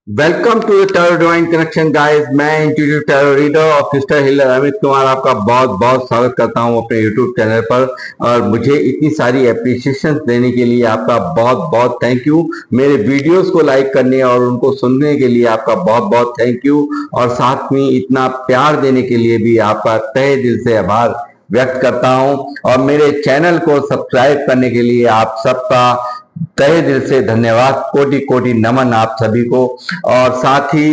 Welcome to the tarot divine connection guys. मैं intuitive tarot reader और crystal healer Amit Kumar आपका बहुत बहुत स्वागत करता हूं अपने यूट्यूब चैनल पर। और मुझे इतनी सारी एप्रिसिएशन देने के लिए आपका बहुत बहुत थैंक यू। मेरे वीडियोस को लाइक करने और उनको सुनने के लिए आपका बहुत बहुत थैंक यू। और साथ में इतना प्यार देने के लिए भी आपका तहे दिल से आभार व्यक्त करता हूं। और मेरे चैनल को सब्सक्राइब करने के लिए आप सबका तहे दिल से धन्यवाद, कोटि कोटि नमन आप सभी को। और साथ ही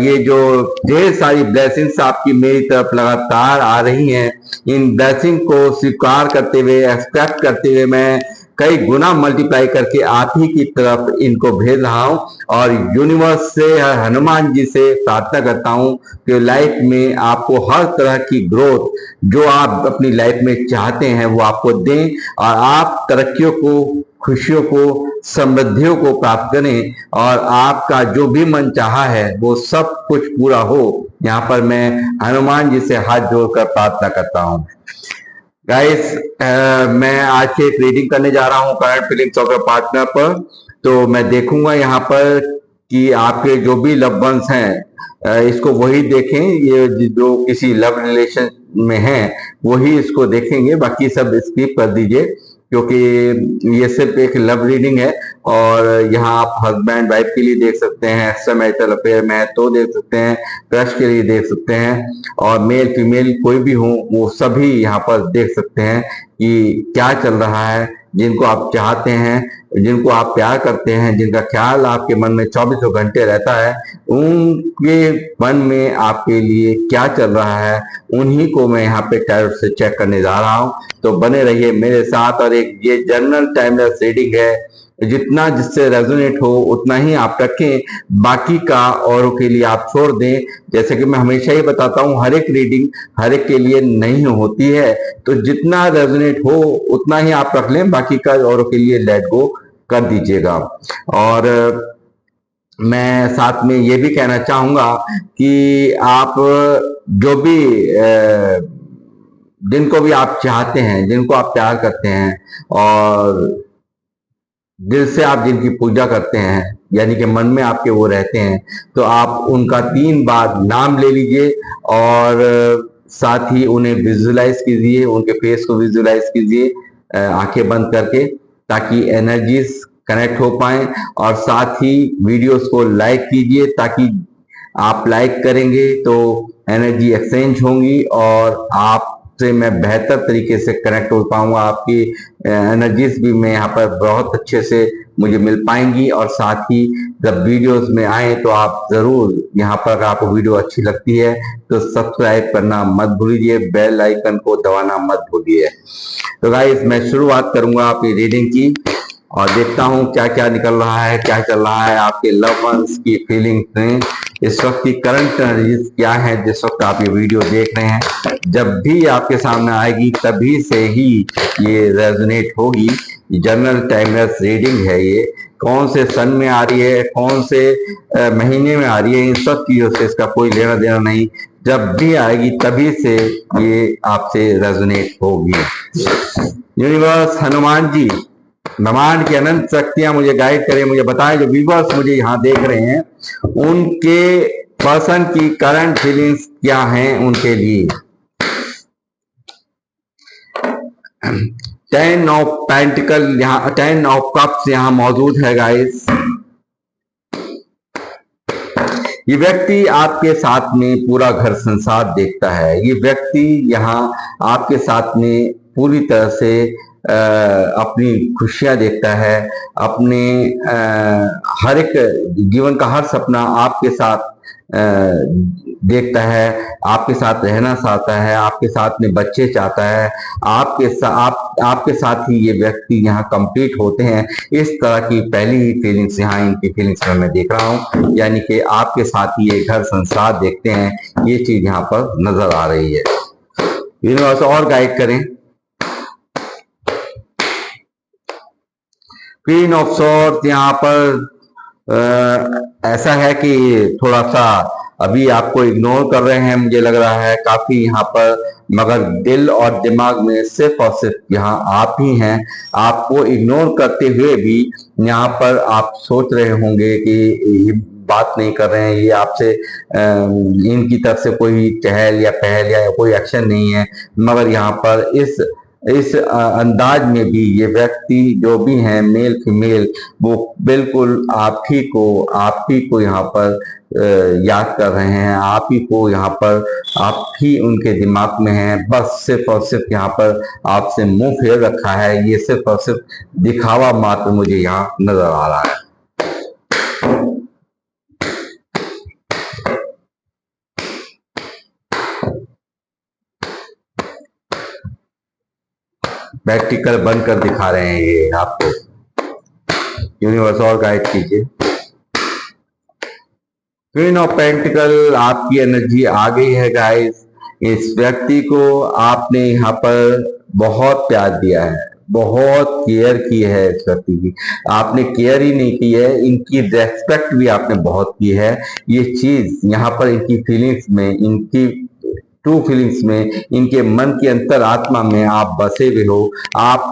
ये जो ढेर सारी ब्लेसिंग्स आपकी मेरी तरफ लगातार आ रही हैं, इन ब्लेसिंग को स्वीकार करते हुए, एक्सपेक्ट करते हुए मैं कई गुना मल्टीप्लाई करके आप ही की तरफ इनको भेज रहा हूं। और यूनिवर्स से, हनुमान जी से प्रार्थना करता हूं कि लाइफ में आपको हर तरह की ग्रोथ जो आप अपनी लाइफ में चाहते हैं वो आपको दें, और आप तरक्कियों को, खुशियों को, समृद्धियों को प्राप्त करें, और आपका जो भी मन चाहा है वो सब कुछ पूरा हो। यहाँ पर मैं हनुमान जी से हाथ जोड़कर प्रार्थना करता हूँ। गाइस, मैं आज से एक रीडिंग करने जा रहा हूँ current feelings of your partner पर। तो मैं देखूंगा यहाँ पर कि आपके जो भी लव वंस हैं, इसको वही देखें। ये जो किसी लव रिलेशन में हैं वही इसको देखेंगे, बाकी सब स्किप कर दीजिए, क्योंकि ये सिर्फ एक लव रीडिंग है। और यहाँ आप हस्बैंड वाइफ के लिए देख सकते हैं, एक्स्ट्रा मैरिटल अफेयर में तो देख सकते हैं, क्रश के लिए देख सकते हैं, और मेल फीमेल कोई भी हो वो सभी यहाँ पर देख सकते हैं कि क्या चल रहा है। जिनको आप चाहते हैं, जिनको आप प्यार करते हैं, जिनका ख्याल आपके मन में 24 घंटे रहता है, उनके मन में आपके लिए क्या चल रहा है, उन्हीं को मैं यहाँ पे टैरो से चेक करने जा रहा हूँ। तो बने रहिए मेरे साथ। और एक ये जनरल टाइमलेस रीडिंग है, जितना जिससे रेजोनेट हो उतना ही आप रखें, बाकी का औरों के लिए आप छोड़ दें। जैसे कि मैं हमेशा ही बताता हूं, हर एक रीडिंग हर एक के लिए नहीं होती है, तो जितना रेजोनेट हो उतना ही आप रख लें, बाकी का औरों के लिए लेट गो कर दीजिएगा। और मैं साथ में ये भी कहना चाहूंगा कि आप जो भी जिनको भी आप चाहते हैं, जिनको आप प्यार करते हैं, और दिल से आप जिनकी पूजा करते हैं, यानी कि मन में आपके वो रहते हैं, तो आप उनका 3 बार नाम ले लीजिए। और साथ ही उन्हें विजुलाइज कीजिए, उनके फेस को विजुलाइज कीजिए आंखें बंद करके, ताकि एनर्जीज कनेक्ट हो पाए। और साथ ही वीडियोस को लाइक कीजिए, ताकि आप लाइक करेंगे तो एनर्जी एक्सचेंज होंगी और आप से मैं बेहतर तरीके से कनेक्ट हो पाऊंगा। आपकी एनर्जीज भी मैं यहाँ पर बहुत अच्छे से मुझे मिल पाएंगी। और साथ ही जब वीडियोस में आए तो आप जरूर यहाँ पर, अगर आपको वीडियो अच्छी लगती है तो सब्सक्राइब करना मत भूलिए, बेल आइकन को दबाना मत भूलिए। तो गाइस, मैं शुरुआत करूंगा आपकी रीडिंग की और देखता हूं क्या क्या निकल रहा है, क्या चल रहा है आपके लव वंस की फीलिंग्स में। इस वक्त की करंट एनर्जीज क्या है जिस वक्त आप ये वीडियो देख रहे हैं। जब भी आपके सामने आएगी तभी से ही ये रेजोनेट होगी। जनरल टाइमलेस रीडिंग है ये। कौन से सन में आ रही है, कौन से महीने में आ रही है, इन सब चीजों से इसका कोई लेना देना नहीं। जब भी आएगी तभी से ये आपसे रेजोनेट होगी। यूनिवर्स, हनुमान जी, ब्रह्मांड की अनंत शक्तियां मुझे गाइड करें, मुझे बताएं, जो व्यूवर्स मुझे यहाँ देख रहे हैं उनके पर्सन की करंट फीलिंग्स क्या हैं उनके लिए। 10 ऑफ पेंटिकल यहाँ, 10 ऑफ कप्स यहाँ मौजूद है गाइस। ये व्यक्ति आपके साथ में पूरा घर संसार देखता है। ये व्यक्ति यहाँ आपके साथ में पूरी तरह से अपनी खुशियां देखता है, अपने हर एक जीवन का हर सपना आपके साथ देखता है, आपके साथ रहना चाहता है, आपके साथ में बच्चे चाहता है, आपके साथ ही ये व्यक्ति यहाँ कंप्लीट होते हैं। इस तरह की पहली ही फीलिंग्स यहाँ इनकी फीलिंग्स में मैं देख रहा हूँ, यानी कि आपके साथ ही ये घर संसार देखते हैं। ये चीज यहाँ पर नजर आ रही है। यूनिवर्स और गाइड करें। क्वीन ऑफ सॉर्ड्स यहाँ पर ऐसा है कि थोड़ा सा अभी आपको इग्नोर कर रहे हैं, मुझे लग रहा है काफी यहाँ पर, मगर दिल और दिमाग में सिर्फ और सिर्फ यहाँ आप ही हैं। आपको इग्नोर करते हुए भी यहाँ पर आप सोच रहे होंगे कि बात नहीं कर रहे हैं, ये आपसे इनकी तरफ से कोई चहल या पहल या कोई एक्शन नहीं है, मगर यहाँ पर इस अंदाज में भी ये व्यक्ति जो भी हैं मेल फीमेल, वो बिल्कुल आप ही को यहाँ पर याद कर रहे हैं, आप ही को यहाँ पर, आप ही उनके दिमाग में हैं। बस सिर्फ और सिर्फ यहाँ पर आपसे मुंह फेर रखा है, ये सिर्फ और सिर्फ दिखावा मात्र मुझे यहाँ नजर आ रहा है। प्रैक्टिकल बंद कर दिखा रहे हैं ये आपको। यूनिवर्स और गाइड कीजिए। क्वीन ऑफ पेंटिकल, आपकी एनर्जी आ गई है गाइस। इस व्यक्ति को आपने यहाँ पर बहुत प्यार दिया है, बहुत केयर की है इस व्यक्ति की। आपने केयर ही नहीं की है, इनकी रेस्पेक्ट भी आपने बहुत की है। ये चीज यहाँ पर इनकी फीलिंग्स में, इनकी ट्रू फीलिंग्स में, इनके मन की अंतरात्मा में आप बसे हुए हो। आप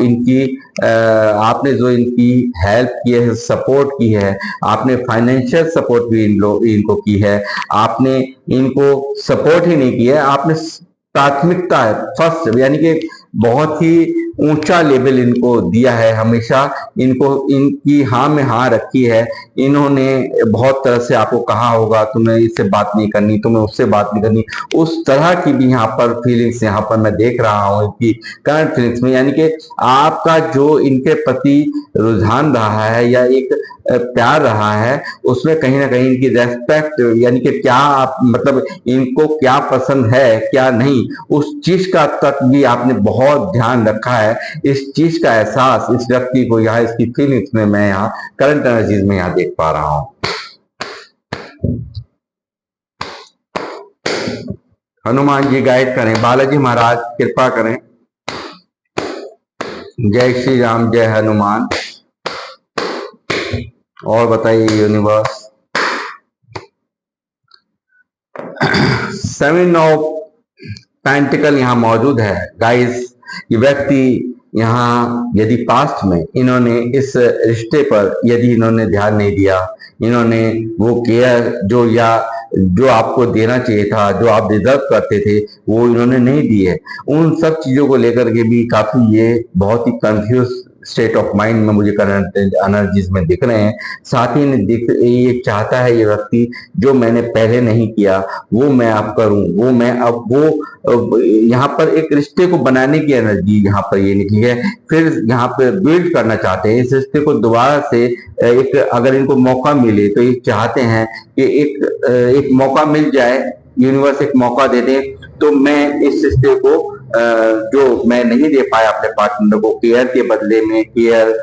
आपने जो इनकी हेल्प की है, सपोर्ट की है, आपने फाइनेंशियल सपोर्ट भी इनको की है। आपने इनको सपोर्ट ही नहीं किया है, आपने प्राथमिकता है फर्स्ट, यानी कि बहुत ही ऊंचा लेवल इनको दिया है। हमेशा इनको इनकी हाँ में हाँ रखी है। इन्होंने बहुत तरह से आपको कहा होगा तुम्हें इससे बात नहीं करनी, तुम्हें उससे बात नहीं करनी, उस तरह की भी यहाँ पर फीलिंग्स यहाँ पर मैं देख रहा हूँ इनकी करंट फीलिंग्स में। यानी कि आपका जो इनके प्रति रुझान रहा है या एक प्यार रहा है, उसमें कहीं ना कहीं इनकी रेस्पेक्ट, यानी कि क्या आप मतलब इनको क्या पसंद है क्या नहीं, उस चीज का तक भी आपने बहुत ध्यान रखा है। इस चीज का एहसास इस व्यक्ति को यहाँ इसकी फीलिंग्स में मैं यहाँ करंट एनर्जीज में यहाँ देख पा रहा हूं। हनुमान जी गाइड करें, बालाजी महाराज कृपा करें। जय श्री राम, जय हनुमान। और बताइए यूनिवर्स। 7 ऑफ पेंटिकल यहाँ मौजूद है गाइस। ये व्यक्ति यहाँ यदि पास्ट में इन्होंने इस रिश्ते पर यदि इन्होंने ध्यान नहीं दिया, इन्होंने वो केयर जो आपको देना चाहिए था, जो आप डिजर्व करते थे, वो इन्होंने नहीं दी है। उन सब चीजों को लेकर के भी काफी ये बहुत ही कंफ्यूज स्टेट ऑफ माइंड में मुझे करंट एनर्जीज में दिख रहे हैं। साथ ही ये चाहता है ये व्यक्ति, जो मैंने पहले नहीं किया वो मैं अब करूं, वो मैं अब वो यहाँ पर एक रिश्ते को बनाने की एनर्जी यहाँ पर ये निकली है। फिर यहाँ पे बिल्ड करना चाहते हैं इस रिश्ते को दोबारा से। एक अगर इनको मौका मिले तो ये चाहते हैं कि एक मौका मिल जाए, यूनिवर्स एक मौका दे दे, तो मैं इस रिश्ते को जो मैं नहीं दे पाया अपने पार्टनर को, केयर के बदले में, केयर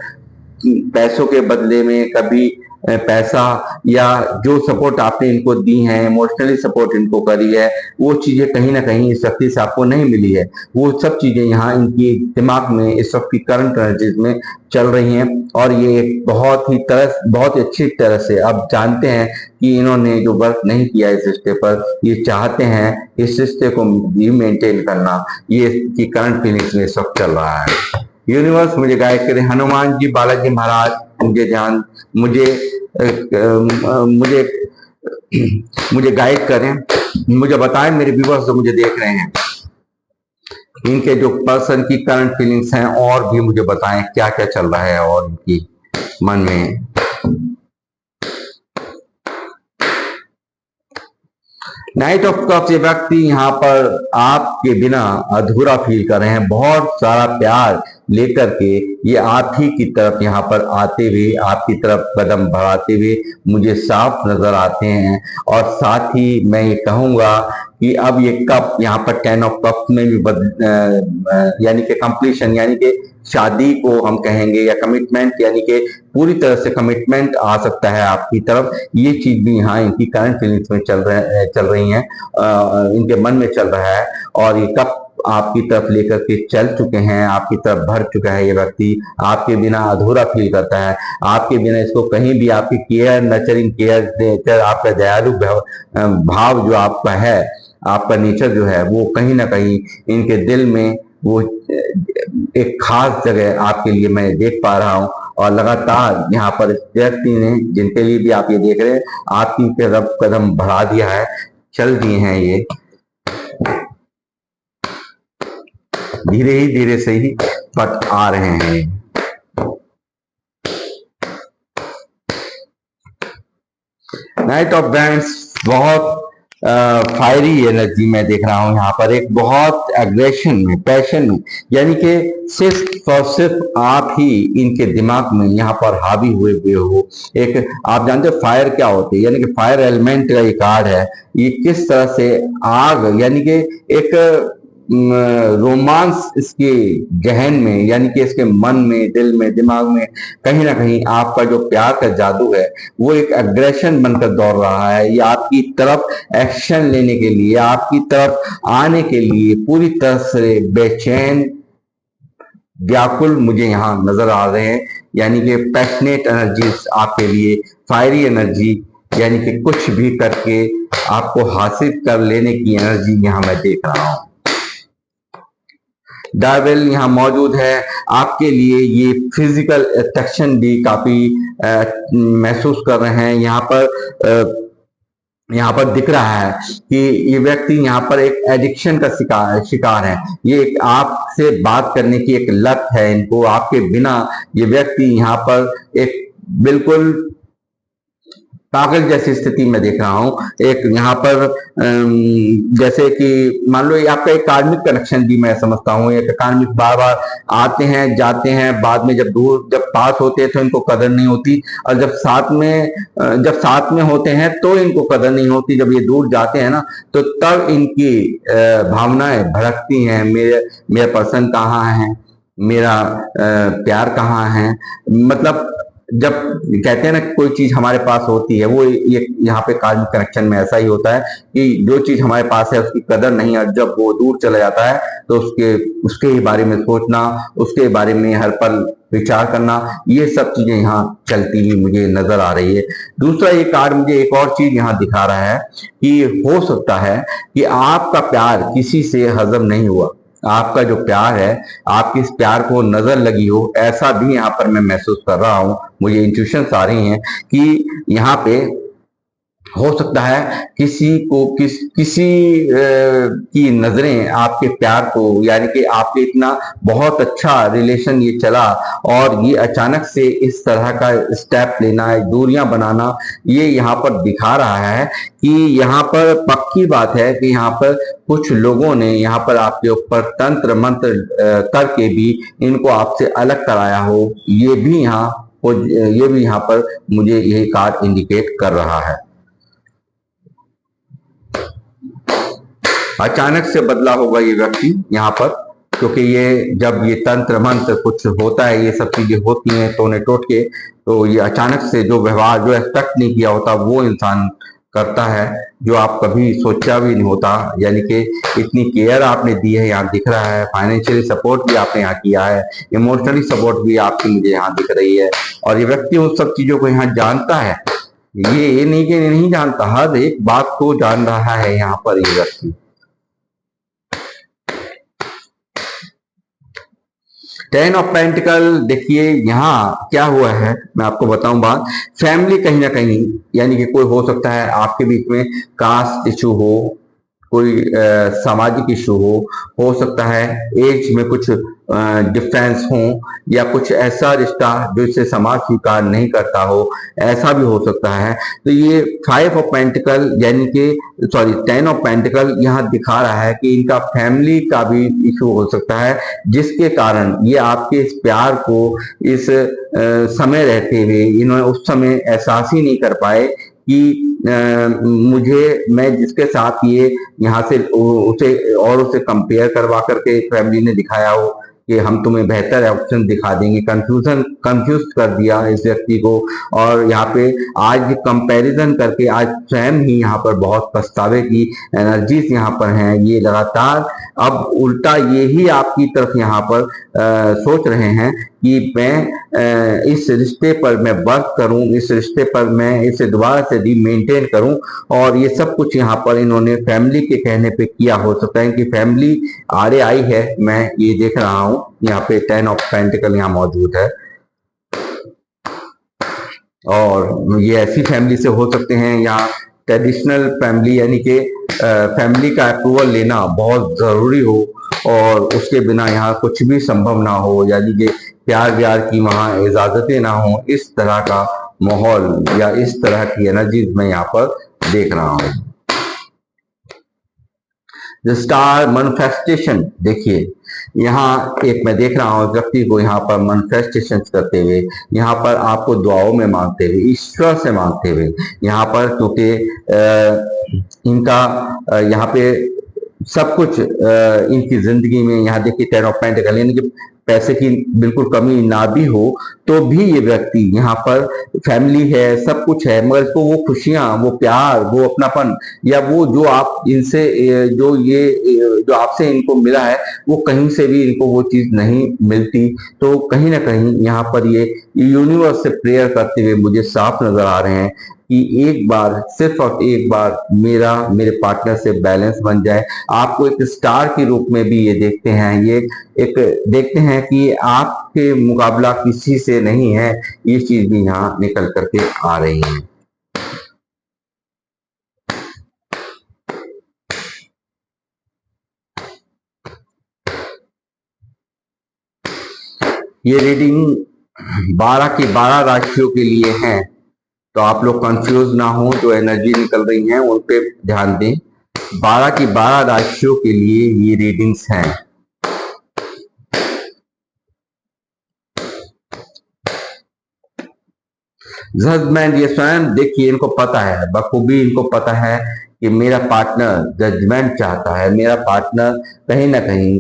पैसों के बदले में, कभी पैसा या जो सपोर्ट आपने इनको दी है, इमोशनली सपोर्ट इनको करी है, वो चीजें कहीं ना कहीं इस व्यक्ति से आपको नहीं मिली है। वो सब चीजें यहाँ इनकी दिमाग में इस वक्त की करंट एनर्जीज में चल रही हैं। और ये एक बहुत ही अच्छी तरह से अब जानते हैं कि इन्होंने जो वर्क नहीं किया इस रिश्ते पर, ये चाहते हैं इस रिश्ते को भी मेंटेन करना। ये की करंट फीलिंग्स में सब चल रहा है। यूनिवर्स मुझे गाइड करे। हनुमान जी, बालाजी महाराज मुझे मुझे गाइड करें, मुझे बताएं मेरे व्यूअर्स जो मुझे देख रहे हैं, इनके जो पर्सन की करंट फीलिंग्स हैं, और भी मुझे बताएं क्या क्या चल रहा है और इनकी मन में। नाइट ऑफ कप्स, ये व्यक्ति यहाँ पर आपके बिना अधूरा फील कर रहे हैं। बहुत सारा प्यार लेकर के ये आप ही की तरफ यहाँ पर आते हुए, आपकी तरफ कदम बढ़ाते हुए मुझे साफ नजर आते हैं। और साथ ही मैं ये कहूंगा कि अब ये कप यहाँ पर 10 ऑफ कप्स में भी यानी कि कंप्लीशन, यानी कि शादी को हम कहेंगे, या कमिटमेंट, यानी कि पूरी तरह से कमिटमेंट आ सकता है आपकी तरफ। ये चीज भी यहाँ इनकी करंट फीलिंग्स में चल रही हैं, इनके मन में चल रहा है। और ये कप आपकी तरफ लेकर के चल चुके हैं, आपकी तरफ भर चुका है। ये व्यक्ति आपके बिना अधूरा फील करता है। आपके बिना इसको कहीं भी आपकी केयर, नर्चरिंग केयर, आपका दयालु भाव जो आपका है, आपका नेचर जो है, वो कहीं ना कहीं इनके दिल में वो एक खास जगह आपके लिए मैं देख पा रहा हूं। और लगातार यहाँ पर इस व्यक्ति ने, जिनके लिए भी आप ये देख रहे हैं, आपकी तरफ कदम बढ़ा दिया है, चल दिए हैं ये धीरे से ही पट आ रहे हैं। नाइट ऑफ बैंड्स बहुत फायरी एनर्जी में देख रहा हूं यहाँ पर, एक बहुत एग्रेशन में, पैशन में, यानी कि सिर्फ और सिर्फ आप ही इनके दिमाग में यहाँ पर हावी हुए हो। एक आप जानते हो फायर क्या होती है, यानी कि फायर एलिमेंट का ये कार्ड है। ये किस तरह से आग, यानी कि एक रोमांस इसके जहन में, यानी कि इसके मन में, दिल में, दिमाग में कहीं ना कहीं आपका जो प्यार का जादू है वो एक एग्रेशन बनकर दौड़ रहा है। ये आपकी तरफ एक्शन लेने के लिए, आपकी तरफ आने के लिए पूरी तरह से बेचैन, व्याकुल मुझे यहाँ नजर आ रहे हैं। यानी कि पैशनेट एनर्जी आपके लिए, फायरी एनर्जी, यानी कि कुछ भी करके आपको हासिल कर लेने की एनर्जी यहाँ मैं देख रहा हूँ। डेविल यहाँ मौजूद है आपके लिए। ये फिजिकल अट्रैक्शन भी काफी महसूस कर रहे हैं। यहाँ पर दिख रहा है कि ये व्यक्ति यहाँ पर एक एडिक्शन का शिकार है। ये एक आपसे बात करने की एक लत है इनको, आपके बिना ये व्यक्ति यहाँ पर एक बिल्कुल पागल जैसी स्थिति में देख रहा हूं। एक यहाँ पर जैसे कि मान लो ये आपका एक कार्मिक कनेक्शन भी मैं समझता हूँ। एक कार्मिक बार बार आते हैं जाते हैं, बाद में जब पास होते हैं तो इनको कदर नहीं होती, और जब साथ में होते हैं तो इनको कदर नहीं होती। जब ये दूर जाते हैं ना तो तब इनकी भावनाएं भड़कती हैं। मेरा पर्सन कहाँ है, मेरा प्यार कहाँ है। मतलब जब कहते हैं ना कोई चीज हमारे पास होती है, वो ये यहाँ पे कार्मिक कनेक्शन में ऐसा ही होता है कि जो चीज हमारे पास है उसकी कदर नहीं, और जब वो दूर चला जाता है तो उसके ही बारे में सोचना, उसके बारे में हर पल विचार करना, ये सब चीजें यहाँ चलती हुई मुझे नजर आ रही है। दूसरा ये कार्ड मुझे एक और चीज यहाँ दिखा रहा है कि हो सकता है कि आपका प्यार किसी से हजम नहीं हुआ। आपका जो प्यार है, आपकी इस प्यार को नजर लगी हो, ऐसा भी यहाँ पर मैं महसूस कर रहा हूं। मुझे इंट्यूशंस आ रही हैं कि यहाँ पे हो सकता है किसी की नजरें आपके प्यार को, यानी कि आपके इतना बहुत अच्छा रिलेशन ये चला और ये अचानक से इस तरह का स्टेप लेना, दूरियां बनाना, ये यहाँ पर दिखा रहा है कि यहाँ पर पक्की बात है कि यहाँ पर कुछ लोगों ने यहाँ पर आपके ऊपर तंत्र मंत्र करके भी इनको आपसे अलग कराया हो। ये भी यहाँ पर मुझे यही कार्ड इंडिकेट कर रहा है। अचानक से बदला होगा ये व्यक्ति यहाँ पर, क्योंकि ये जब ये तंत्र मंत्र कुछ होता है, ये सब चीजें होती हैं टोने टोट के, तो ये अचानक से जो व्यवहार जो एक्सपेक्ट नहीं किया होता वो इंसान करता है, जो आप कभी सोचा भी नहीं होता। यानी कि इतनी केयर आपने दी है, यहाँ दिख रहा है। फाइनेंशियली सपोर्ट भी आपने यहाँ किया है, इमोशनली सपोर्ट भी आपकी मुझे यहाँ दिख रही है। और ये व्यक्ति उन सब चीजों को यहाँ जानता है। ये नहीं कि नहीं जानता, हर एक बात को जान रहा है यहाँ पर ये व्यक्ति। टेन ऑफ पेंटिकल, देखिए यहाँ क्या हुआ है मैं आपको बताऊं बात। फैमिली कहीं ना कहीं, यानी कि कोई हो सकता है आपके बीच में कास्ट इशू हो, कोई सामाजिक इशू हो सकता है एज में कुछ डिफरेंस हो, या कुछ ऐसा रिश्ता जो इसे समाज स्वीकार नहीं करता हो, ऐसा भी हो सकता है। तो ये 5 ऑफ पेंटिकल यानी कि 10 ऑफ पेंटिकल यहाँ दिखा रहा है कि इनका फैमिली का भी इशू हो सकता है, जिसके कारण ये आपके इस प्यार को इस समय रहते हुए इन्होंने उस समय एहसास ही नहीं कर पाए कि मैं जिसके साथ ये यहाँ से उसे कंपेयर करवा करके फैमिली ने दिखाया हो कि हम तुम्हें बेहतर ऑप्शन दिखा देंगे, कंफ्यूज कर दिया इस व्यक्ति को। और यहाँ पे आज कंपैरिजन करके आज स्वयं ही यहाँ पर बहुत पछतावे की एनर्जीज यहाँ पर हैं। ये लगातार अब उल्टा ये ही आपकी तरफ यहाँ पर सोच रहे हैं कि मैं इस रिश्ते पर मैं वर्क करूं, इस रिश्ते पर मैं इसे दोबारा से री मेंटेन करूं। और ये सब कुछ यहाँ पर इन्होंने फैमिली के कहने पे किया। हो सकता है कि फैमिली आड़े आई है, मैं ये देख रहा हूं। यहाँ पे 10 ऑफ पेंटिकल यहाँ मौजूद है। और ये ऐसी फैमिली से हो सकते हैं, यहाँ ट्रेडिशनल फैमिली यानी कि फैमिली का अप्रूवल लेना बहुत जरूरी हो और उसके बिना यहाँ कुछ भी संभव ना हो, यानी कि प्यार व्यार की वहाँ इजाजतें ना हो, इस तरह का माहौल या इस तरह की एनर्जीज मैं यहाँ पर देख रहा हूँ। स्टार मैनिफेस्टेशन देखिए, यहाँ एक मैं देख रहा हूँ व्यक्ति को यहाँ पर मैनिफेस्टेशन करते हुए, यहाँ पर आपको दुआओं में मांगते हुए, ईश्वर से मांगते हुए यहाँ पर, क्योंकि इनका यहाँ पे सब कुछ इनकी जिंदगी में, यहाँ देखिए 10 ऑफ पेंटिकल, यानी कि पैसे की बिल्कुल कमी ना भी हो तो भी ये व्यक्ति यहाँ पर फैमिली है, सब कुछ है, मगर इसको वो खुशियां, वो प्यार, वो अपनापन या वो जो आप इनसे जो आपसे इनको मिला है वो कहीं से भी इनको वो चीज नहीं मिलती। तो कहीं ना कहीं यहाँ पर ये यूनिवर्स से प्रेयर करते हुए मुझे साफ नजर आ रहे हैं कि एक बार, सिर्फ और एक बार मेरा मेरे पार्टनर से बैलेंस बन जाए। आपको एक स्टार के रूप में भी ये देखते हैं, ये एक देखते हैं कि आपके मुकाबला किसी से नहीं है, ये चीज भी यहाँ निकल करके आ रही है। ये रीडिंग 12 की 12 राशियों के लिए है, तो आप लोग कंफ्यूज ना हो, जो एनर्जी निकल रही है उन पे ध्यान दें। 12 की 12 राशियों के लिए ये रीडिंग्स हैं। जजमेंट, ये स्वयं देखिए, इनको पता है, बखूबी इनको पता है कि मेरा पार्टनर जजमेंट चाहता है, मेरा पार्टनर कहीं ना कहीं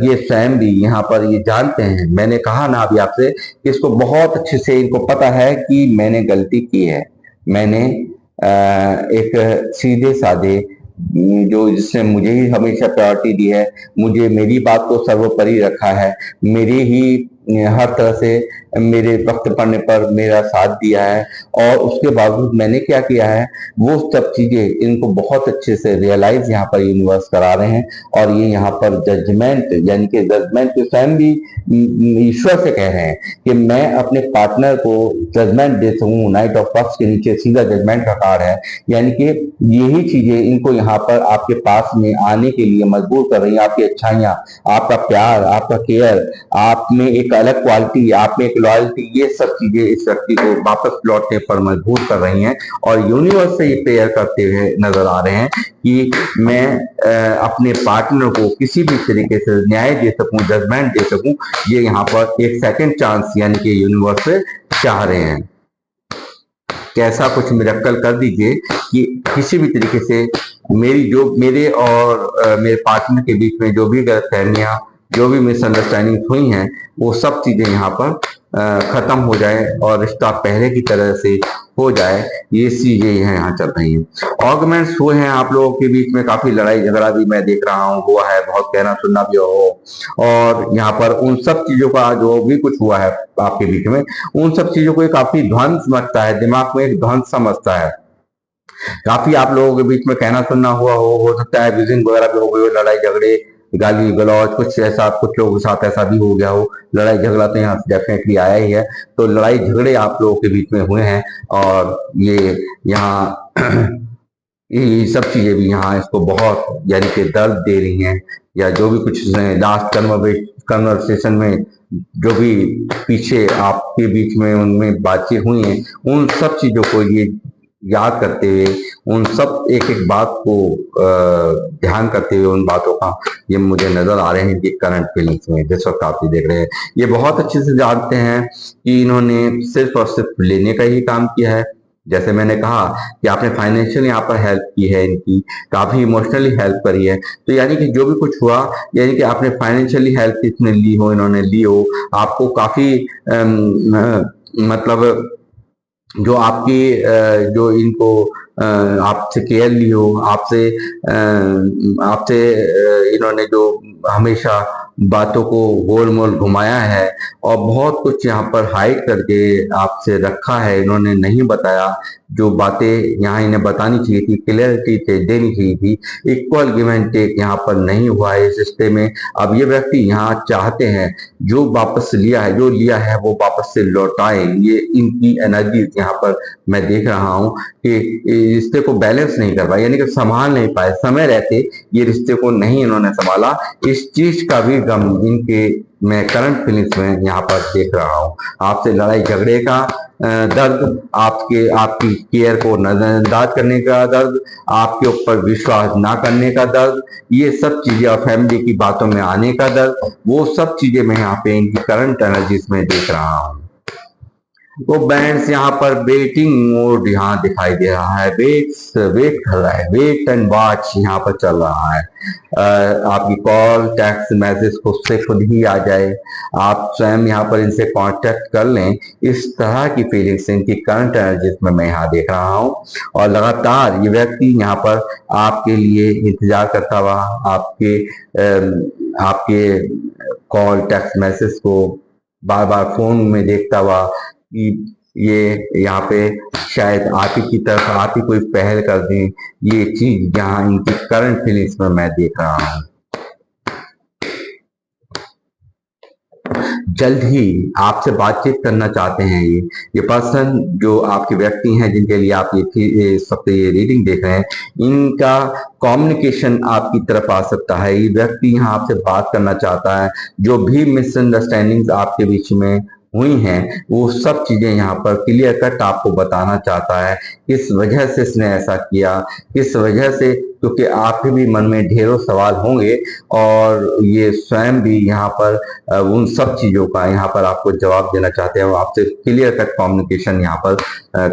ये स्वयं भी यहाँ पर ये जानते हैं, मैंने कहा ना अभी आपसे कि इसको बहुत अच्छे से इनको पता है कि मैंने गलती की है, मैंने एक सीधे साधे जो जिसने मुझे ही हमेशा प्रायोरिटी दी है, मुझे मेरी बात को सर्वोपरि रखा है, मेरे ही हर तरह से मेरे वक्त पड़ने पर मेरा साथ दिया है, और उसके बावजूद मैंने क्या किया है वो सब चीजें इनको बहुत अच्छे से रियलाइज यहाँ पर यूनिवर्स करा रहे हैं। और ये यहाँ पर जजमेंट, यानी कि जजमेंट के स्वयं भी ईश्वर से कह रहे हैं कि मैं अपने पार्टनर को जजमेंट दे सकूं। नाइट ऑफ कप्स के नीचे सीधा जजमेंट का कार्ड है, यानी कि यही चीजें इनको यहाँ पर आपके पास में आने के लिए मजबूर कर रही है। आपकी अच्छाइयाँ, आपका प्यार, आपका केयर, आप में एक अलग क्वालिटी, आप में एक लॉयल्टी, ये सब चीजें इस व्यक्ति को वापस लौटने पर मजबूर कर रही हैं। और यूनिवर्स से ये प्रेयर करते हुए नजर आ रहे हैं कि मैं अपने पार्टनर को किसी भी तरीके से न्याय दे सकूं, जजमेंट दे सकूं, ये यहाँ पर एक सेकंड चांस यानी कि यूनिवर्स से चाह रहे हैं। कैसा कुछ मिरेकल कर दीजिए कि किसी भी तरीके से मेरे और मेरे पार्टनर के बीच में जो भी गलतफहमियां, जो भी मिसअंडरस्टैंडिंग हुई हैं, वो सब चीजें यहाँ पर खत्म हो जाए और रिश्ता पहले की तरह से हो जाए। ये चीजें यहाँ चल रही हैं। आर्गुमेंट्स हुए हैं आप लोगों के बीच में, काफी लड़ाई झगड़ा भी मैं देख रहा हूँ हुआ है, बहुत कहना सुनना भी हो, और यहाँ पर उन सब चीजों का जो भी कुछ हुआ है आपके बीच में, उन सब चीजों को काफी ध्वंस मचता है, दिमाग में एक ध्वंस समझता है। काफी आप लोगों के बीच में कहना सुनना हुआ हो सकता है, अब्यूजिंग वगैरह भी हो गई हो, लड़ाई झगड़े, गाली गलौज, कुछ ऐसा, कुछ लोगों के साथ ऐसा भी हो गया हो। लड़ाई झगड़ा तो यहाँ से डेफिनेटली आया ही है, तो लड़ाई झगड़े आप लोगों के बीच में हुए हैं, और ये यहाँ ये सब चीजें भी यहाँ इसको बहुत यानी कि दर्द दे रही हैं, या जो भी कुछ लास्ट कन्वर्सेशन में जो भी पीछे आपके बीच में उनमें बातचीत हुई हैं, उन सब चीजों को ये याद करते हुए, उन सब एक एक बात को ध्यान करते हुए, उन बातों का ये मुझे नजर आ रहे हैं कि करंट फीलिंग्स में जिस वक्त आप देख रहे हैं, ये बहुत अच्छे से जानते हैं कि इन्होंने सिर्फ और सिर्फ लेने का ही काम किया है। जैसे मैंने कहा कि आपने फाइनेंशियल यहाँ पर हेल्प की है, इनकी काफी इमोशनली हेल्प करी है, तो यानी कि जो भी कुछ हुआ, यानी कि आपने फाइनेंशियली हेल्प इसने ली हो, इन्होंने ली हो, आपको काफी मतलब जो आपकी जो इनको आपसे केयर ली हो, आपसे इन्होंने जो हमेशा बातों को गोल मोल घुमाया है और बहुत कुछ यहाँ पर हाइड करके आपसे रखा है, इन्होंने नहीं बताया। जो बातें यहाँ इन्हें बतानी चाहिए थी, क्लियरिटी देनी चाहिए थी, इक्वल गिव एंड टेक यहाँ पर नहीं हुआ है इस रिश्ते में। अब ये व्यक्ति यहाँ चाहते हैं जो वापस लिया है, जो लिया है वो वापस से लौटाएं। ये इनकी एनर्जी यहाँ पर मैं देख रहा हूँ कि रिश्ते को बैलेंस नहीं कर पाए, यानी कि संभाल नहीं पाए। समय रहते ये रिश्ते को नहीं इन्होंने संभाला। इस चीज का भी गम इनके मैं करंट फीलिंग्स में यहाँ पर देख रहा हूँ। आपसे लड़ाई झगड़े का दर्द, आपकी केयर को नजरअंदाज करने का दर्द, आपके ऊपर विश्वास ना करने का दर्द, ये सब चीजें और फैमिली की बातों में आने का दर्द, वो सब चीजें मैं यहाँ पे इनकी करंट एनर्जीज में देख रहा हूँ। वो बैंड्स यहाँ पर वेटिंग मोड यहाँ दिखाई दे रहा है, वेट कर रहा है, वेट एंड वॉच यहाँ पर चल रहा है। आपकी कॉल टेक्स्ट मैसेज खुद से खुद ही आ जाए, आप स्वयं यहाँ पर इनसे कांटेक्ट कर लें, इस तरह की फीलिंग्स इनकी करंट एनर्जीज में मैं यहाँ देख रहा हूँ। और लगातार ये व्यक्ति यहाँ पर आपके लिए इंतजार करता हुआ, आपके कॉल टेक्स्ट मैसेज को बार बार फोन में देखता हुआ कि ये यहाँ पे शायद आप ही की तरफ आप ही कोई पहल कर दें, ये चीज यहाँ इनकी करंट फीलिंग्स में मैं देख रहा हूँ। जल्द ही आपसे बातचीत करना चाहते हैं ये पर्सन जो आपके व्यक्ति हैं, जिनके लिए आप ये इस वक्त ये रीडिंग देख रहे हैं, इनका कम्युनिकेशन आपकी तरफ आ सकता है। ये व्यक्ति यहाँ आपसे बात करना चाहता है। जो भी मिसअंडरस्टैंडिंग्स आपके बीच में हुई हैं वो सब चीजें यहाँ पर क्लियर कट आपको बताना चाहता है, किस वजह से इसने ऐसा किया, किस वजह से, क्योंकि आपके भी मन में ढेरों सवाल होंगे और ये स्वयं भी यहाँ पर उन सब चीजों का यहाँ पर आपको जवाब देना चाहते हैं और आपसे क्लियर कट कम्युनिकेशन यहाँ पर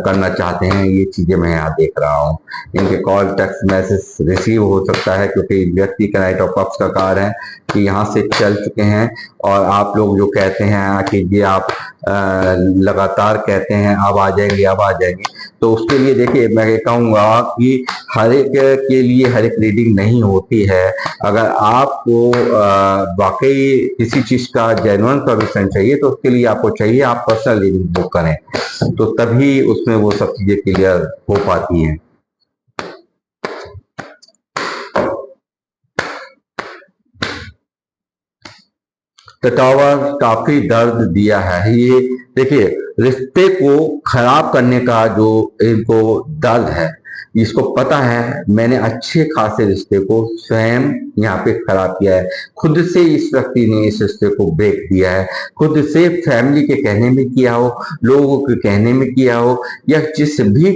करना चाहते हैं। ये चीजें मैं यहाँ देख रहा हूँ। इनके कॉल टेक्स्ट मैसेज रिसीव हो सकता है, क्योंकि व्यक्ति का नाइट ऑफ कप्स का कार्ड है कि यहाँ से चल चुके हैं। और आप लोग जो कहते हैं कि ये आप लगातार कहते हैं अब आ जाएंगे अब आ जाएंगे, तो उसके लिए देखिए मैं कहूँगा कि हर एक के लिए हर एक रीडिंग नहीं होती है। अगर आपको वाकई किसी चीज का जेन्युइन सॉल्यूशन चाहिए तो उसके लिए आपको चाहिए आप पर्सनल रीडिंग बुक करें, तो तभी उसमें वो सब चीजें क्लियर हो पाती हैं। द टावर काफी दर्द दिया है। ये देखिए रिश्ते को खराब करने का जो इनको दर्द है, इसको पता है मैंने अच्छे खासे रिश्ते को स्वयं यहाँ पे खराब किया है। खुद से इस व्यक्ति ने इस रिश्ते को ब्रेक दिया है, खुद से फैमिली के कहने में किया हो, लोगों के कहने में किया हो, या जिस भी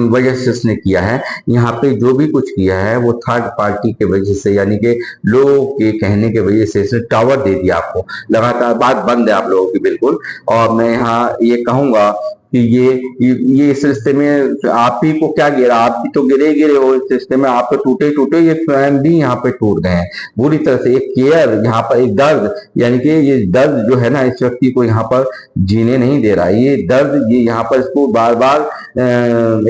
वजह से उसने किया है, यहाँ पे जो भी कुछ किया है वो थर्ड पार्टी के वजह से, यानी कि लोगों के कहने के वजह से इसने टावर दे दिया आपको। लगातार बात बंद है आप लोगों की बिल्कुल। और मैं यहाँ ये कहूंगा कि ये इस रिश्ते में आप ही को क्या गिरा, आप भी तो गिरे गिरे हो इस रिश्ते में, आप तो टूटे टूटे, ये स्वयं भी यहाँ पे टूट गए हैं बुरी तरह से। एक केयर यहाँ पर, एक दर्द, यानी कि ये दर्द जो है ना इस व्यक्ति को यहाँ पर जीने नहीं दे रहा है। ये दर्द ये यहाँ पर इसको बार बार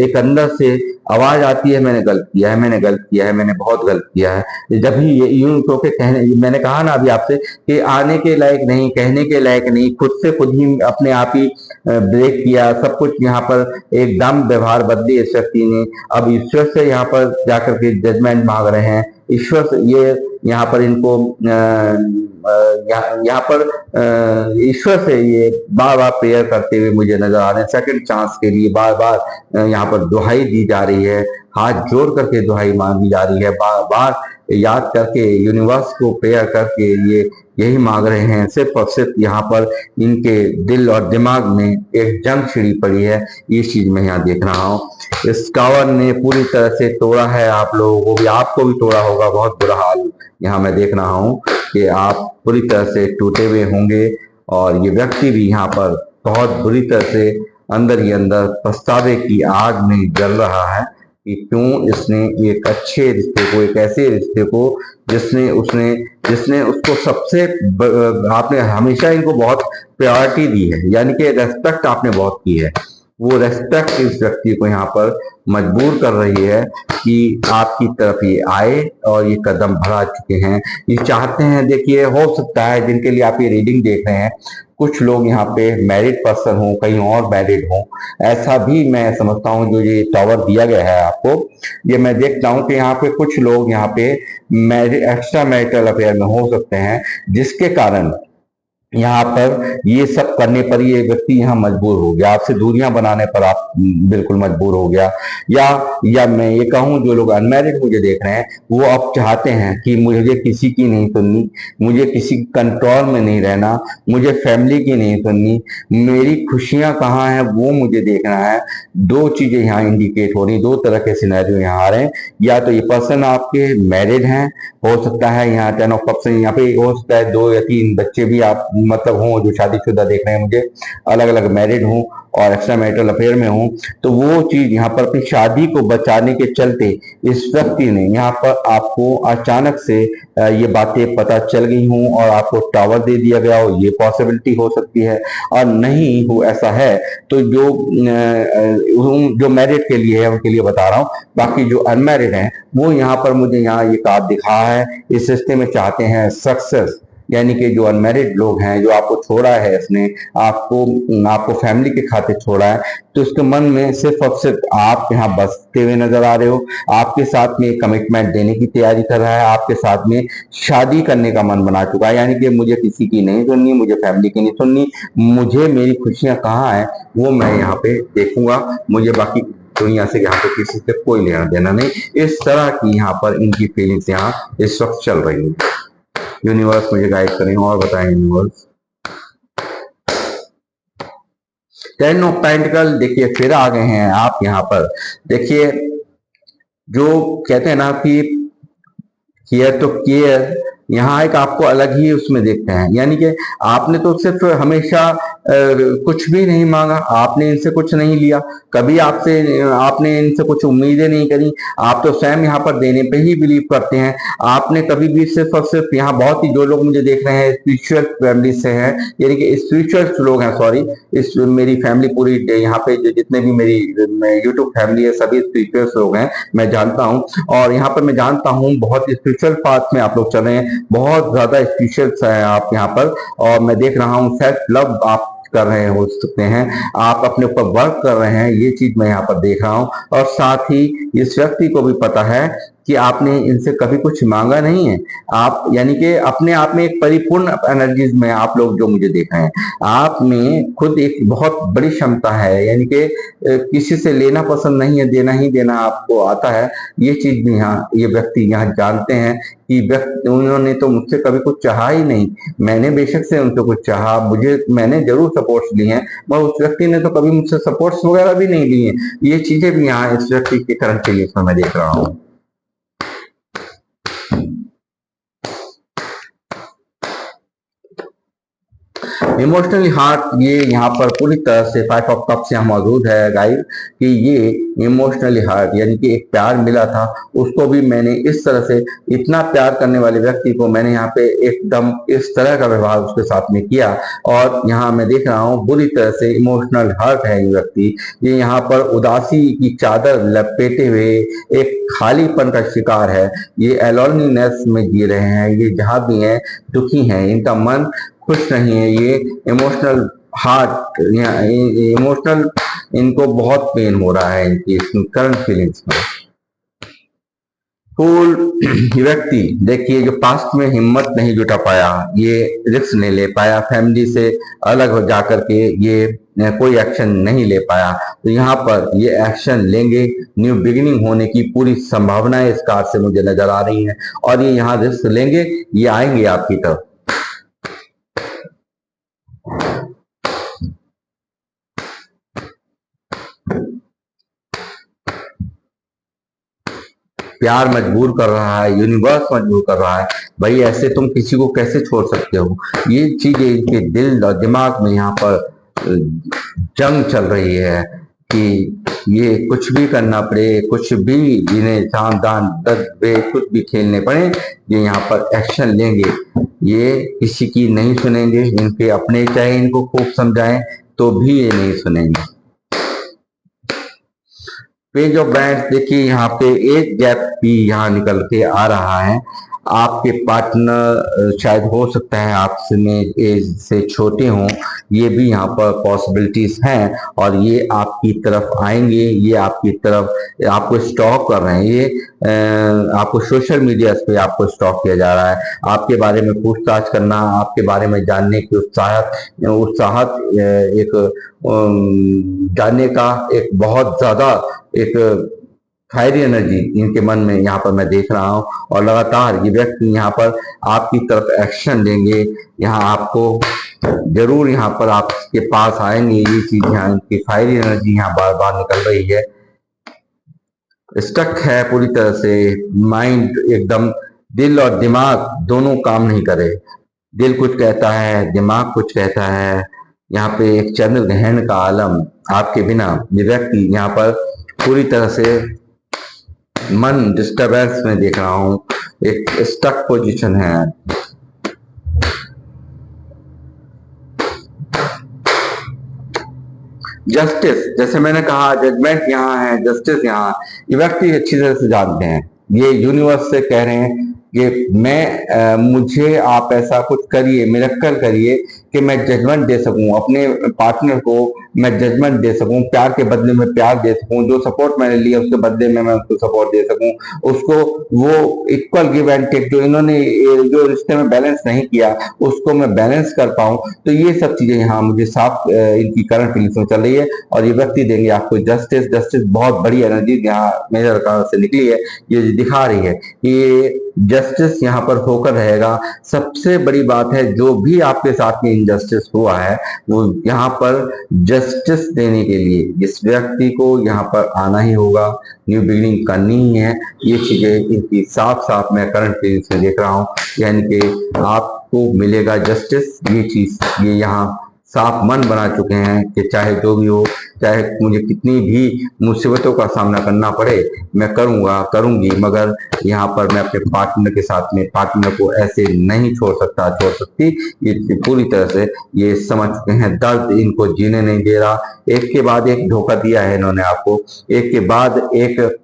एक अंदर से आवाज आती है, मैंने गलत किया है, मैंने गलत किया है, मैंने बहुत गलत किया है। जब भी ये यूं तो के कहने, मैंने कहा ना अभी आपसे कि आने के लायक नहीं, कहने के लायक नहीं, खुद से खुद ही अपने आप ही ब्रेक किया सब कुछ। यहाँ पर एकदम व्यवहार बदली इस व्यक्ति ने। अब ईश्वर से यहाँ पर जाकर के जजमेंट मांग रहे हैं। ईश्वर से ये यहाँ पर इनको यहाँ पर ईश्वर से ये बार बार प्रेयर करते हुए मुझे नजर आ रहे हैं। सेकंड चांस के लिए बार बार यहाँ पर दुहाई दी जा रही है, हाथ जोड़ करके दुहाई मांगी जा रही है, बार बार याद करके यूनिवर्स को प्रेयर करके ये यही मांग रहे हैं। सिर्फ और सिर्फ यहाँ पर इनके दिल और दिमाग में एक जंग छिड़ी पड़ी है, ये चीज मैं यहाँ देख रहा हूँ। इस टावर ने पूरी तरह से तोड़ा है आप लोगों को भी, आपको भी तोड़ा होगा। बहुत बुरा हाल यहाँ मैं देख रहा हूँ कि आप पूरी तरह से टूटे हुए होंगे और ये व्यक्ति भी यहाँ पर बहुत बुरी तरह से अंदर ही अंदर पछतावे की आग में जल रहा है कि क्यों इसने एक अच्छे रिश्ते को, एक ऐसे रिश्ते को जिसने उसको सबसे आपने हमेशा इनको बहुत प्रायोरिटी दी है, यानी कि रेस्पेक्ट आपने बहुत की है, वो रेस्पेक्ट इस व्यक्ति को यहाँ पर मजबूर कर रही है कि आपकी तरफ ये आए और ये कदम बढ़ा चुके हैं, ये चाहते हैं। देखिए, हो सकता है जिनके लिए आप ये रीडिंग देख रहे हैं, कुछ लोग यहाँ पे मैरिड पर्सन हो, कहीं और मैरिड हो, ऐसा भी मैं समझता हूँ। जो ये टावर दिया गया है आपको, ये मैं देखता हूँ कि यहाँ पे कुछ लोग यहाँ पे मैरिड एक्स्ट्रा मैरिटल अफेयर में हो सकते हैं, जिसके कारण यहाँ पर ये सब करने पर ये व्यक्ति यहाँ मजबूर हो गया, आपसे दूरियां बनाने पर आप बिल्कुल मजबूर हो गया। या मैं ये कहूँ, जो लोग अनमैरिड मुझे देख रहे हैं, वो अब चाहते हैं कि मुझे किसी की नहीं सुननी, मुझे किसी कंट्रोल में नहीं रहना, मुझे फैमिली की नहीं सुननी, मेरी खुशियां कहाँ हैं वो मुझे देखना है। दो चीजें यहाँ इंडिकेट हो रही, दो तरह के सिनेरियो यहाँ आ रहे हैं। या तो ये पर्सन आपके मैरिड हैं, हो सकता है यहाँ 10 ऑफ कप्स, यहाँ पे हो सकता है 2 या 3 बच्चे भी आप मतलब हों, जो शादीशुदा देख रहे हैं मुझे, अलग अलग मैरिड हों और एक्स्ट्रा मैरिटल अफेयर में हों, तो वो चीज यहाँ पर अपनी शादी को बचाने के चलते इस व्यक्ति ने यहाँ पर आपको अचानक से ये बातें पता चल गई हों और आपको टावर दे दिया गया हो, ये पॉसिबिलिटी हो सकती है। और नहीं हो ऐसा है तो जो मैरिड के लिए है उनके लिए बता रहा हूँ, बाकी जो अनमैरिड हैं वो यहाँ पर मुझे यहाँ ये कार्ड दिखा है, इस रिश्ते में चाहते हैं सक्सेस। यानी कि जो अनमैरिड लोग हैं, जो आपको छोड़ा है इसने, आपको फैमिली के खातिर छोड़ा है, तो उसके मन में सिर्फ और सिर्फ आप यहाँ बसते हुए नजर आ रहे हो, आपके साथ में कमिटमेंट देने की तैयारी कर रहा है, आपके साथ में शादी करने का मन बना चुका है। यानी कि मुझे किसी की नहीं सुननी, मुझे फैमिली की नहीं सुननी, मुझे मेरी खुशियां कहाँ है वो मैं यहाँ पे देखूंगा, मुझे बाकी दुनिया से यहाँ पे किसी से कोई लेना देना नहीं। इस तरह की यहाँ पर इनकी फीलिंग्स यहाँ इस वक्त चल रही है। यूनिवर्स मुझे गाइड करें और बताएं यूनिवर्स। 10 ऑफ पेंटिकल, देखिए फिर आ गए हैं आप यहाँ पर। देखिए, जो कहते हैं ना कि केयर तो केयर, यहाँ एक आपको अलग ही उसमें देखते हैं। यानी कि आपने तो सिर्फ हमेशा कुछ भी नहीं मांगा, आपने इनसे कुछ नहीं लिया, कभी आपने इनसे कुछ उम्मीदें नहीं करी, आप तो स्वयं यहाँ पर देने पे ही बिलीव करते हैं। आपने कभी भी सिर्फ और सिर्फ यहाँ, बहुत ही जो लोग मुझे देख रहे हैं स्पिरिचुअल फैमिली से हैं, यानी कि स्पिरिचुअल लोग हैं, सॉरी, इस मेरी फैमिली पूरी यहाँ पे जितने भी मेरी यूट्यूब फैमिली है सभी स्पिरिचुअल लोग हैं, मैं जानता हूँ। और यहाँ पर मैं जानता हूँ बहुत स्पिरिचुअल पाथ में आप लोग चल रहे हैं, बहुत ज्यादा स्पिरिचुअल है आप यहाँ पर। और मैं देख रहा हूँ सेल्फ लव आप कर रहे हो सकते हैं, आप अपने ऊपर वर्क कर रहे हैं, ये चीज मैं यहाँ पर देख रहा हूँ। और साथ ही इस व्यक्ति को भी पता है कि आपने इनसे कभी कुछ मांगा नहीं है। आप यानी कि अपने आप में एक परिपूर्ण एनर्जीज में आप लोग जो मुझे देख रहे हैं, आप में खुद एक बहुत बड़ी क्षमता है, यानी कि किसी से लेना पसंद नहीं है, देना ही देना आपको आता है। ये चीज भी यहाँ ये व्यक्ति यहाँ जानते हैं कि उन्होंने तो मुझसे कभी कुछ चाहा ही नहीं, मैंने बेशक से उनसे कुछ चाहा, मैंने जरूर सपोर्ट्स ली हैं, मगर उस व्यक्ति ने तो कभी मुझसे सपोर्ट्स वगैरह भी नहीं लिए। ये चीजें भी यहाँ इस व्यक्ति के करंट के लिए मैं देख रहा हूँ। इमोशनली हार्ट, ये यहाँ पर पूरी तरह से 5 ऑफ कप्स यहाँ मौजूद है गाइस, कि ये इमोशनली हार्ट यानी कि एक प्यार मिला था, उसको भी मैंने इस तरह से, इतना प्यार करने वाले व्यक्ति को मैंने यहाँ पे एकदम इस तरह का व्यवहार उसके साथ में किया। और यहाँ मैं देख रहा हूँ बुरी तरह से इमोशनल हर्ट है ये व्यक्ति, ये यहाँ पर उदासी की चादर लपेटे हुए एक खालीपन का शिकार है, ये एलोनीनेस में जी रहे हैं, ये जहाँ भी हैं दुखी हैं, इनका मन खुश नहीं है, ये इमोशनल हार्ट, इमोशनल, इनको बहुत पेन हो रहा है इनकी करंट फीलिंग्स में। फूल व्यक्ति, देखिए जो पास्ट में हिम्मत नहीं जुटा पाया, ये रिस्क नहीं ले पाया, फैमिली से अलग हो जाकर के ये कोई एक्शन नहीं ले पाया, तो यहाँ पर ये एक्शन लेंगे। न्यू बिगिनिंग होने की पूरी संभावनाएं इस कार्ड से मुझे नजर आ रही हैं, और ये यहाँ रिस्क लेंगे, ये आएंगे आपकी तरफ। प्यार मजबूर कर रहा है, यूनिवर्स मजबूर कर रहा है, भाई ऐसे तुम किसी को कैसे छोड़ सकते हो। ये चीजें इनके दिल और दिमाग में यहाँ पर जंग चल रही है कि ये कुछ भी करना पड़े, कुछ भी इन्हें सावधान वे कुछ भी खेलने पड़े, ये यहाँ पर एक्शन लेंगे, ये किसी की नहीं सुनेंगे, इनके अपने चाहे इनको खूब समझाएं तो भी ये नहीं सुनेंगे। पेज ऑफ बैंड्स देखिए, यहाँ पे एक गैप भी यहाँ निकल के आ रहा है। आपके पार्टनर शायद हो सकता है आपसे में एज से छोटे हों, ये भी यहाँ पर पॉसिबिलिटीज हैं, और ये आपकी तरफ आएंगे, ये आपकी तरफ आपको स्टॉक कर रहे हैं। ये आपको सोशल मीडिया पे आपको स्टॉक किया जा रहा है, आपके बारे में पूछताछ करना, आपके बारे में जानने की उत्साहत उत्साहत एक जानने का एक बहुत ज्यादा एक फायरी एनर्जी इनके मन में यहाँ पर मैं देख रहा हूँ, और लगातार ये व्यक्ति यहाँ पर आपकी तरफ एक्शन लेंगे। यहाँ आपको जरूर यहाँ पर आपके पास आएंगे, ये चीज यहाँ इनकी फायरी एनर्जी यहाँ बार बार निकल रही है। स्टक है पूरी तरह से, माइंड एकदम, दिल और दिमाग दोनों काम नहीं करे। दिल कुछ कहता है, दिमाग कुछ कहता है। यहाँ पे एक चंद्र ग्रहण का आलम, आपके बिना ये व्यक्ति यहाँ पर पूरी तरह से मन डिस्टर्बेंस में देख रहा हूं, एक स्टक पोजीशन है। जस्टिस, जैसे मैंने कहा, जजमेंट यहाँ है, जस्टिस यहाँ, ये व्यक्ति अच्छी तरह से जानते हैं, ये यूनिवर्स से कह रहे हैं कि मुझे आप ऐसा कुछ करिए, मिरेकल करिए कि मैं जजमेंट दे सकूं अपने पार्टनर को, मैं जजमेंट दे सकूं, प्यार के बदले में प्यार दे सकूं, जो सपोर्ट मैंने लिया उसके बदले में मैं उसको सपोर्ट दे सकूं, उसको वो इक्वल गिव एंड टेक जो इन्होंने जो रिश्ते में बैलेंस नहीं किया उसको मैं बैलेंस कर पाऊं। तो ये सब चीजें यहाँ मुझे साफ इनकी करंट फीलिंग्स में चल रही है, और ये व्यक्ति देंगे आपको जस्टिस। जस्टिस बहुत बड़ी एनर्जी यहाँ मेजर अकाउंट से निकली है, ये दिखा रही है कि जस्टिस यहाँ पर होकर रहेगा। सबसे बड़ी बात है, जो भी आपके साथ में इनजस्टिस हुआ है वो यहाँ पर जस्टिस देने के लिए इस व्यक्ति को यहाँ पर आना ही होगा, न्यू बिगिनिंग करनी ही है। ये चीजें इनकी साफ साफ मैं करंट फीलिंग्स में देख रहा हूँ, यानी कि आपको मिलेगा जस्टिस। ये चीज ये यहाँ साफ मन बना चुके हैं कि चाहे जो भी हो, चाहे मुझे कितनी भी मुसीबतों का सामना करना पड़े, मैं करूंगा, करूंगी, मगर यहाँ पर मैं अपने पार्टनर के साथ में पार्टनर को ऐसे नहीं छोड़ सकता, छोड़ सकती। ये पूरी तरह से ये समझ चुके हैं, दर्द इनको जीने नहीं दे रहा। एक के बाद एक धोखा दिया है इन्होंने आपको, एक के बाद एक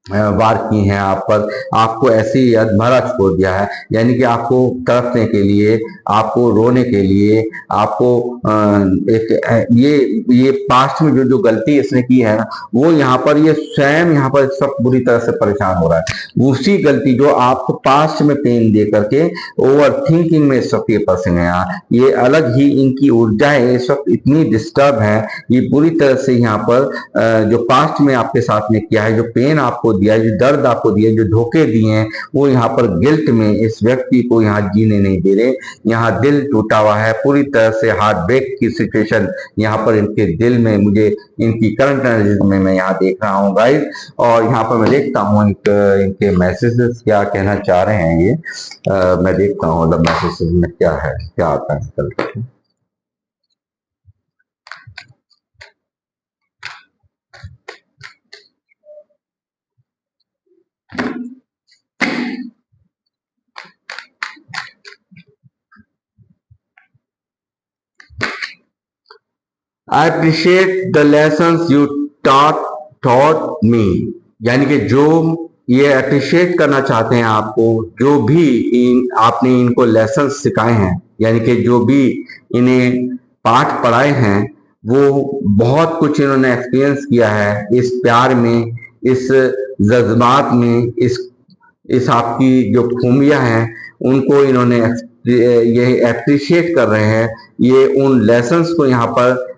वार की हैं आप पर, आपको ऐसे ही अधमरा छोड़ दिया है, यानी कि आपको तड़पने के लिए, आपको रोने के लिए, आपको एक ये पास्ट में जो जो गलती इसने की है ना, वो यहाँ पर ये स्वयं यहाँ पर सब बुरी तरह से परेशान हो रहा है। उसी गलती जो आपको पास्ट में पेन दे करके ओवर थिंकिंग में इस वक्त ये फंसे हैं, ये अलग ही इनकी ऊर्जाएं इस वक्त इतनी डिस्टर्ब है, ये बुरी तरह से यहाँ पर जो पास्ट में आपके साथ में किया है, जो पेन आपको दिया, जो दर्द आपको दिया, जो धोखे दिए हैं, वो यहाँ पर गिल्ट में इस व्यक्ति को यहाँ जीने नहीं दे रहे। यहाँ दिल टूटा हुआ है पूरी तरह से, हार्ट ब्रेक की सिचुएशन यहाँ पर इनके दिल में मुझे इनकी करंट एनर्जी में मैं यहाँ देख रहा हूँ गाइस। और यहाँ पर मैं देखता हूँ इनके मैसेजेस क्या कहना चाह रहे हैं, ये मैं देखता हूँ मतलब मैसेजेस में क्या है, क्या आता है। I appreciate the lessons you taught मी, यानी कि जो ये अप्रिशिएट करना चाहते हैं आपको, जो भी आपने इनको लेसन सिखाए हैं, यानी कि जो भी इन्हें पाठ पढ़ाए हैं, वो बहुत कुछ इन्होंने एक्सपीरियंस किया है इस प्यार में, इस जज्बात में, इस आपकी जो खूबियां हैं उनको इन्होंने ये अप्रिशिएट कर रहे हैं। ये उन लेसन्स को यहाँ पर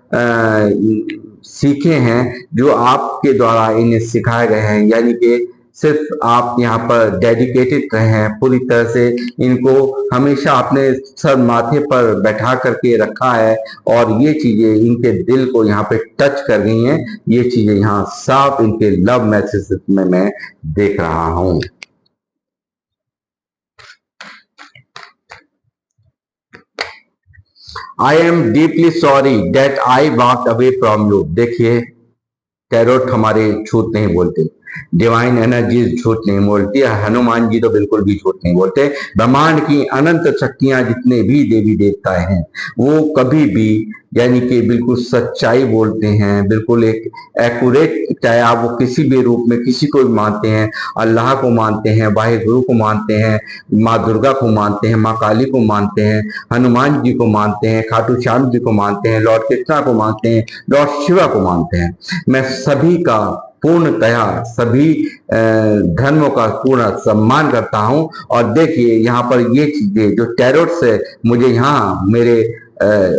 सीखे हैं जो आपके द्वारा इन्हें सिखाए गए हैं, यानी कि सिर्फ आप यहाँ पर डेडिकेटेड रहे हैं पूरी तरह से, इनको हमेशा अपने सर माथे पर बैठा करके रखा है, और ये चीजें इनके दिल को यहाँ पे टच कर गई हैं। ये चीजें यहाँ साफ इनके लव मैसेज में मैं देख रहा हूँ। I am deeply sorry that I walked away from you. देखिए, टैरोट हमारे छूत नहीं बोलते, डिवाइन एनर्जीज झूठ नहीं बोलती, हनुमान जी तो बिल्कुल भी झूठ नहीं बोलते। ब्रह्मांड की अनंत शक्तियां जितने भी देवी देवता हैं वो कभी भी यानी कि बिल्कुल सच्चाई बोलते हैं, बिल्कुल एक एक्यूरेट, चाहे आप वो किसी भी रूप में किसी को भी मानते हैं, अल्लाह को मानते हैं, वाहे गुरु को मानते हैं, माँ दुर्गा को मानते हैं, माँ काली को मानते हैं, हनुमान जी को मानते हैं, खाटू श्याम जी को मानते हैं, लॉर्ड कृष्णा को मानते हैं, लॉर्ड शिवा को मानते हैं। मैं सभी का पूर्णतया सभी धर्मों का पूर्ण सम्मान करता हूं। और देखिए यहाँ पर ये चीजें जो टैरोट से मुझे यहाँ मेरे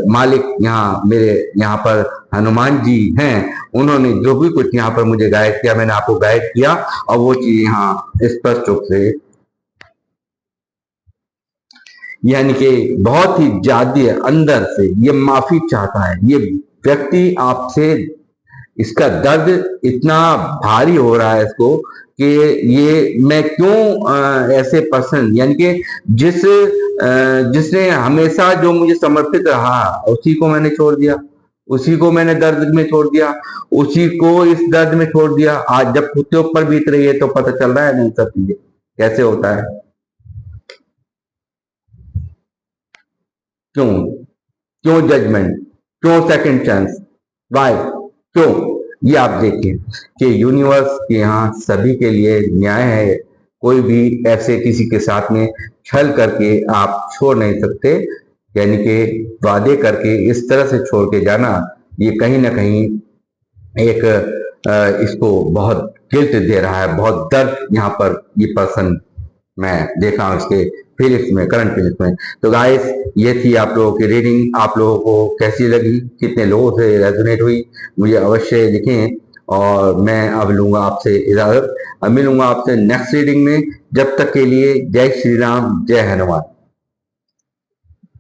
मालिक यहाँ मेरे यहाँ पर हनुमान जी हैं, उन्होंने जो भी कुछ यहाँ पर मुझे गाइड किया, मैंने आपको गाइड किया और वो चीज यहाँ स्पष्ट रूप से यानी कि बहुत ही ज्यादा अंदर से ये माफी चाहता है। ये व्यक्ति आपसे, इसका दर्द इतना भारी हो रहा है इसको कि ये मैं क्यों ऐसे पर्सन यानी कि जिसने हमेशा जो मुझे समर्पित रहा उसी को मैंने छोड़ दिया, उसी को मैंने दर्द में छोड़ दिया, उसी को इस दर्द में छोड़ दिया। आज जब खुद के ऊपर बीत रही है तो पता चल रहा है नहीं सब चीजें कैसे होता है। क्यों क्यों जजमेंट, क्यों सेकंड चांस, वाई, क्यों? ये आप देखिए कि यूनिवर्स के यहाँ सभी के लिए न्याय है। कोई भी ऐसे किसी के साथ में छल करके आप छोड़ नहीं सकते, यानी कि वादे करके इस तरह से छोड़ के जाना, ये कहीं ना कहीं एक इसको बहुत गिल्ट दे रहा है, बहुत दर्द यहाँ पर ये पर्सन मैं देखा हूं इसके फीलिंग्स में, करंट फीलिंग्स में। तो गाइस ये थी आप लोगों की रीडिंग, आप लोगों को कैसी लगी, कितने लोगों से रेजोनेट हुई, मुझे अवश्य लिखें। और मैं अब लूंगा आपसे इजाजत, अब मिलूंगा आपसे नेक्स्ट रीडिंग में। जब तक के लिए जय श्री राम, जय हनुमान।